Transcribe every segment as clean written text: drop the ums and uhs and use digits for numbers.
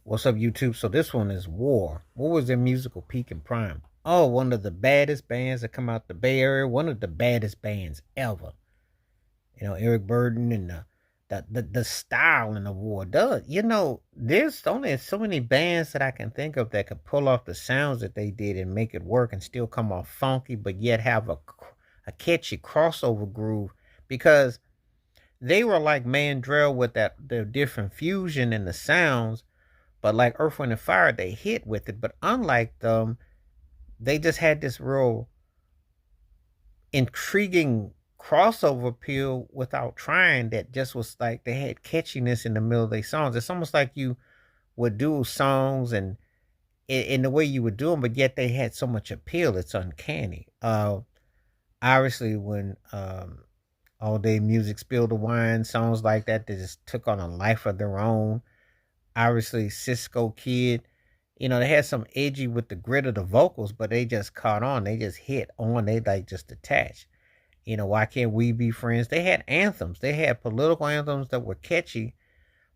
What's up, YouTube? So this one is War. What was their musical peak and prime? Oh, one of the baddest bands that come out the Bay Area. One of the baddest bands ever. Eric Burden and the style in the War. There's only so many bands that I can think of that could pull off the sounds that they did and make it work and still come off funky, but yet have a catchy crossover groove because they were like Mandrell with their different fusion in the sounds, but like Earth, Wind, and Fire, they hit with it. But unlike them, they just had this real intriguing crossover appeal without trying that just was like they had catchiness in the middle of their songs. It's almost like you would do songs and in the way you would do them, but yet they had so much appeal. It's uncanny. Obviously, when All Day Music spilled the wine, songs like that, they just took on a life of their own. Obviously, Cisco Kid, they had some edgy with the grit of the vocals, but they just caught on. They just hit on. They like just attached. Why can't we be friends? They had anthems. They had political anthems that were catchy,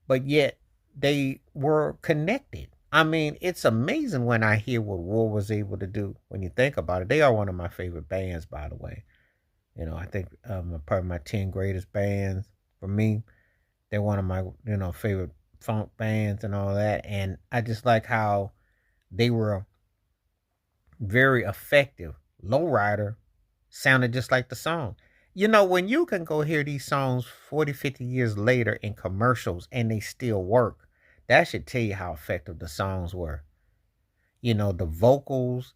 but yet they were connected. I mean, it's amazing when I hear what War was able to do. When you think about it, they are one of my favorite bands, by the way. I think part of my 10 greatest bands for me. They're one of my favorite funk bands and all that, and I just like how they were very effective. Lowrider sounded just like the song. When you can go hear these songs 40, 50 years later in commercials and they still work, that should tell you how effective the songs were. The vocals,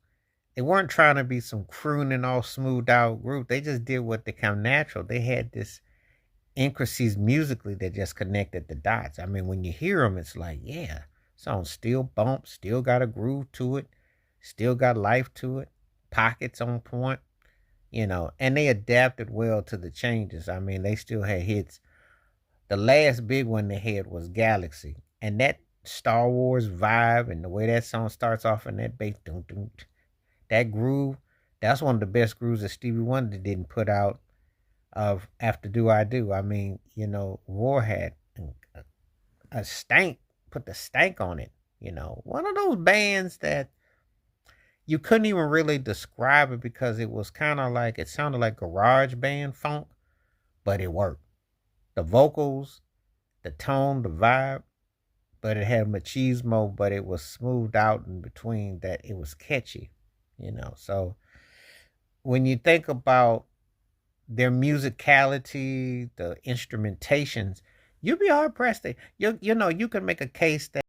they weren't trying to be some crooning all smoothed out group. They just did what they come natural. They had this intricacies musically that just connected the dots. I mean, when you hear them, it's like, yeah, song still bumps, still got a groove to it, still got life to it, pockets on point, and they adapted well to the changes. I mean, they still had hits. The last big one they had was Galaxy, and that Star Wars vibe and the way that song starts off in that bass, dun, dun, that groove, that's one of the best grooves that Stevie Wonder didn't put out of After Do I Do. I mean, War had a stank, put the stank on it. One of those bands that you couldn't even really describe it because it was kind of like, it sounded like garage band funk, but it worked. The vocals, the tone, the vibe, but it had machismo, but it was smoothed out in between that it was catchy. So when you think about their musicality, the instrumentations, you'd be hard pressed. You can make a case that